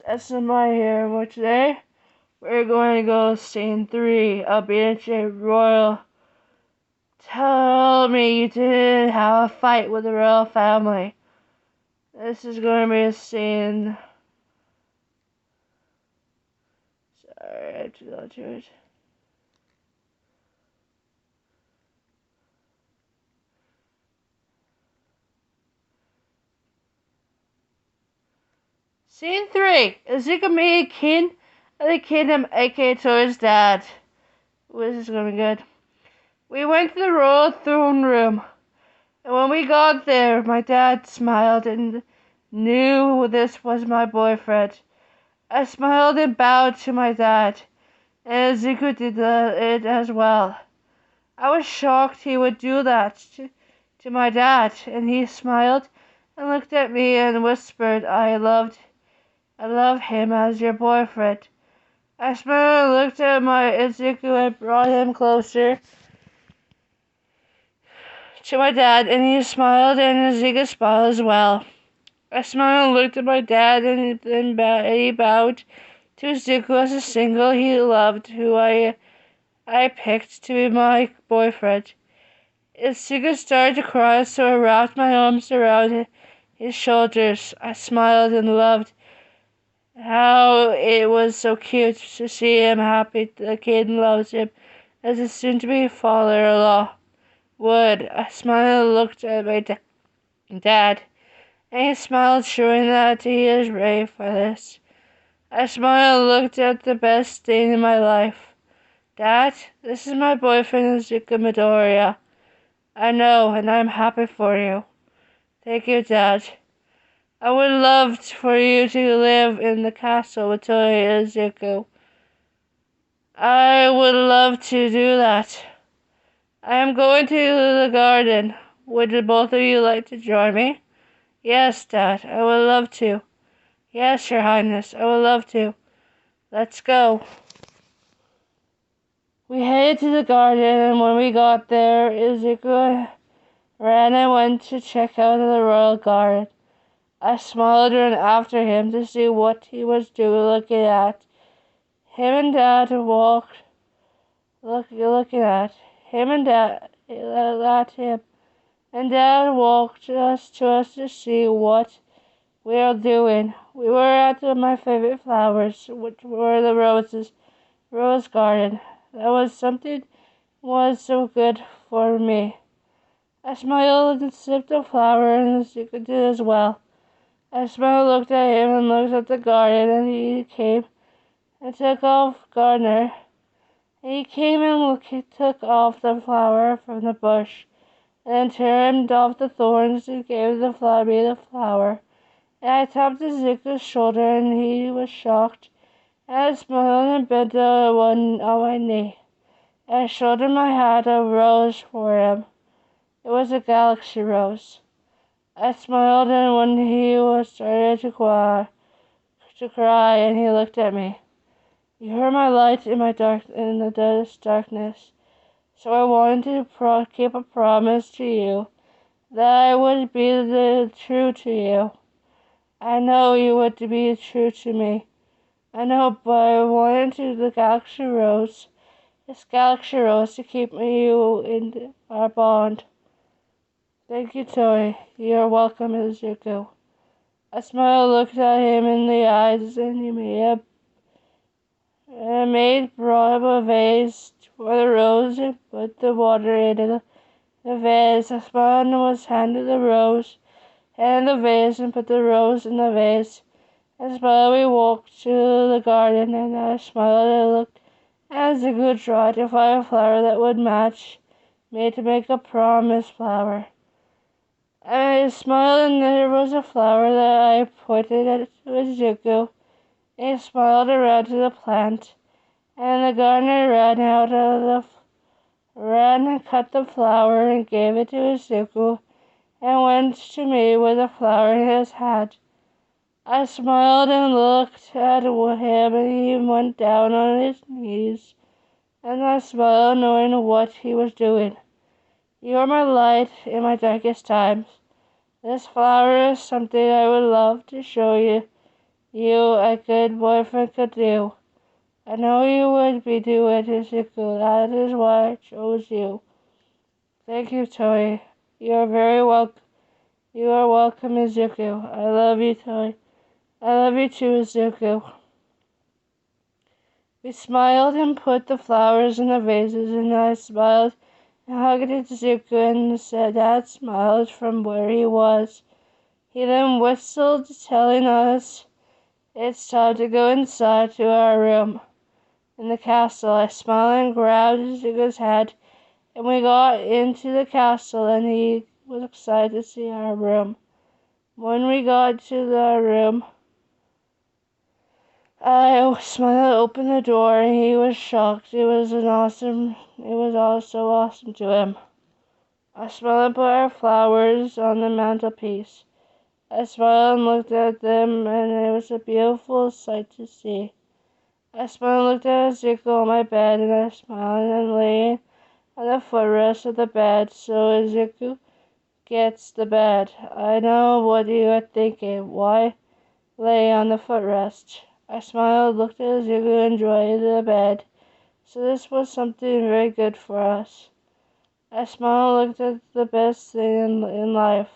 SMI here, where today we're going to go scene 3 of BNHA Royal. Tell me you didn't have a fight with the royal family. This is going to be a scene. Sorry, I have to go to it. Scene 3. Izuku made a kin of the kingdom, aka to his dad. This is going to be good. We went to the royal throne room, and when we got there, my dad smiled and knew this was my boyfriend. I smiled and bowed to my dad, and Izuku did it as well. I was shocked he would do that to my dad, and he smiled and looked at me and whispered, I love him as your boyfriend. I smiled and looked at my Izuku and brought him closer to my dad, and he smiled, and Izuku smiled as well. I smiled and looked at my dad, and then he bowed to Izuku as a single he loved, who I picked to be my boyfriend. Izuku started to cry, so I wrapped my arms around his shoulders. I smiled and loved how it was so cute to see him happy the kid loves him as his soon-to-be father-in-law would. I smiled and looked at my dad, and he smiled, showing that he is ready for this. I smiled and looked at the best thing in my life. Dad, this is my boyfriend, izuku Midoriya. I know, and I'm happy for you. Thank you, Dad. I would love for you to live in the castle with Toy Izuku. I would love to do that. I am going to the garden. Would both of you like to join me? Yes, Dad, I would love to. Yes, Your Highness, I would love to. Let's go. We headed to the garden, and when we got there, Izuku ran and went to check out the royal garden. I smiled and ran after him to see what he was looking at. Him and Dad walked, looking at him, and Dad at him, and Dad walked us to see what we were doing. We were at my favorite flowers, which were the rose garden. That was something was so good for me. I smiled and sipped a flower, and Izuku did as well. I smiled, looked at him, and looked at the garden, and he came and took off gardener. He came and took off the flower from the bush, and trimmed off the thorns and gave the flower. And I tapped Izuku's shoulder, and he was shocked. And I smiled and bent one on my knee. And I showed him I had a rose for him. It was a galaxy rose. I smiled, and when he was started to cry, and he looked at me. You were my light in the darkness. So I wanted to keep a promise to you that I would be true to you. I know you would be true to me. I know, but I wanted the galaxy rose. This galaxy rose to keep you in our bond. Thank you, Toy. You're welcome, Izuku. I smiled, looked at him in the eyes, and he brought a vase for the rose and put the water in the vase. I smiled and was handed the rose and the vase and put the rose in the vase. I smiled, we walked to the garden, and I smiled and looked as a good try to find a flower that would match me to make a promise flower. I smiled, and there was a flower that I pointed at Izuku. He smiled around to the plant, and the gardener ran and cut the flower and gave it to Izuku, and went to me with the flower in his hand. I smiled and looked at him, and he went down on his knees, and I smiled knowing what he was doing. You are my light in my darkest times. This flower is something I would love to show you a good boyfriend could do. I know you would be doing it, Izuku. That is why I chose you. Thank you, Toy. You are very welcome. You are welcome, Izuku. I love you, Toy. I love you too, Izuku. We smiled and put the flowers in the vases, and I smiled and hugged Izuku and said Dad smiled from where he was. He then whistled, telling us it's time to go inside to our room in the castle. I smiled and grabbed Izuku's hand, and we got into the castle, and he was excited to see our room. When we got to our room, I smiled, opened the door, and he was shocked. It was all so awesome to him. I smiled and put our flowers on the mantelpiece. I smiled and looked at them, and it was a beautiful sight to see. I smiled and looked at Izuku on my bed, and I smiled and lay on the footrest of the bed, so Izuku gets the bed. I know what you are thinking. Why lay on the footrest? I smiled, looked at Izuku, and enjoyed the bed. So this was something very good for us. I smiled, looked at the best thing in life.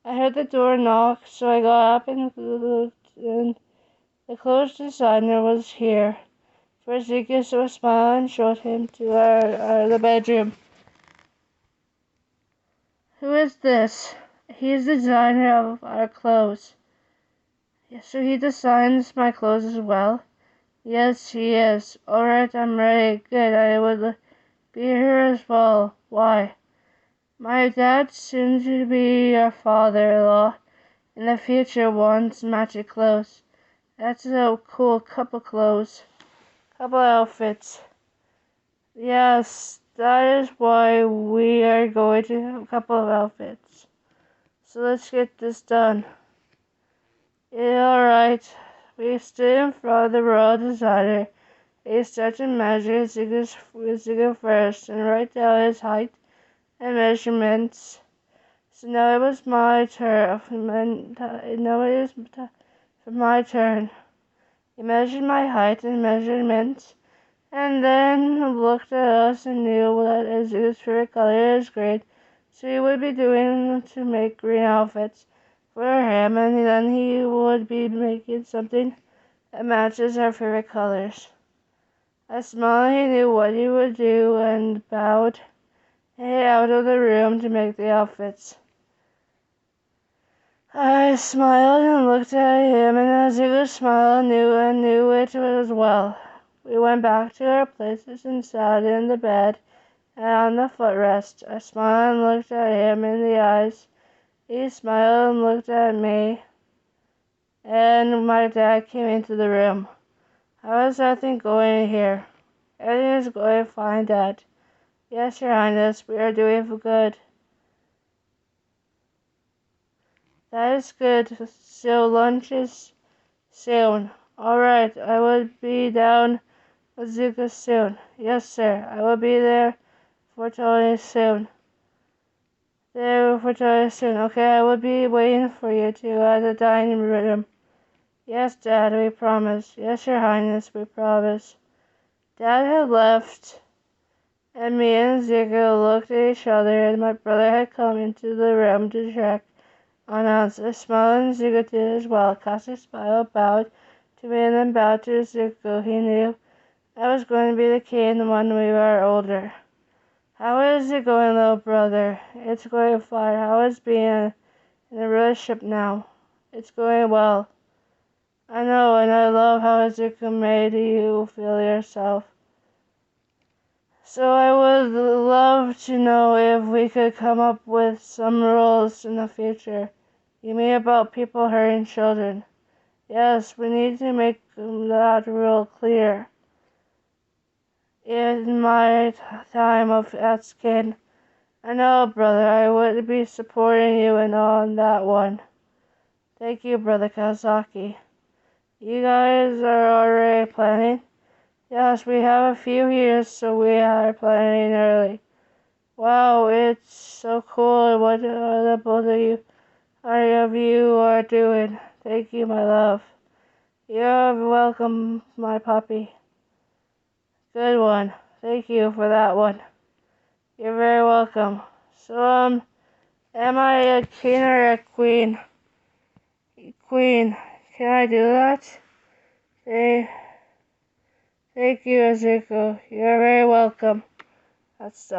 I heard the door knock, so I got up and looked, and the clothes designer was here. For Izuku, so I smiled and showed him to the bedroom. Who is this? He is the designer of our clothes. So he designs my clothes as well? Yes, he is. Alright, I'm ready. Good, I would be here as well. Why? My dad, soon to be our father-in-law, in the future wants matching clothes. That's a cool couple clothes. Couple outfits. Yes, that is why we are going to have a couple of outfits. So let's get this done. Yeah, alright. We stood in front of the royal designer. He started to measure Izuku first and write down his height and measurements. So now it was my turn. Now it is my turn. He measured my height and measurements, and then looked at us and knew that Izuku's favorite color is green, so he would be doing to make green outfits for him, and then he would be making something that matches our favorite colors. I smiled, he knew what he would do, and bowed and hid out of the room to make the outfits. I smiled and looked at him, and Izuku smiled and knew it as well. We went back to our places and sat in the bed and on the footrest. I smiled and looked at him in the eyes. He smiled and looked at me, and my dad came into the room. How is everything going here? Everything is going fine, Dad. Yes, Your Highness, we are doing good. That is good. So lunch is soon. Alright, I will be down with Zuka soon. Yes, sir. I will be there for Tony soon. Okay, I will be waiting for you two at the dining room. Yes, Dad, we promise. Yes, Your Highness, we promise. Dad had left, and me and Zuko looked at each other, and my brother had come into the room to check on us. I smiled, and Zuko did as well. Kasi smiled, bowed to me, and then bowed to Zuko. He knew I was going to be the king when we were older. How is it going, little brother? It's going fine. How is being in a relationship now? It's going well. I know, and I love how Izuku made you feel yourself. So I would love to know if we could come up with some rules in the future. You mean about people hurting children? Yes, we need to make that rule clear. In my time as kid, I know, brother, I would be supporting you on that one. Thank you, Brother Kazaki. You guys are already planning? Yes, we have a few years, so we are planning early. Wow, it's so cool what the both of you are doing. Thank you, my love. You're welcome, my puppy. Good one. Thank you for that one. You're very welcome. So, am I a king or a queen? Queen. Can I do that? Thank you, Izuku. You're very welcome. That's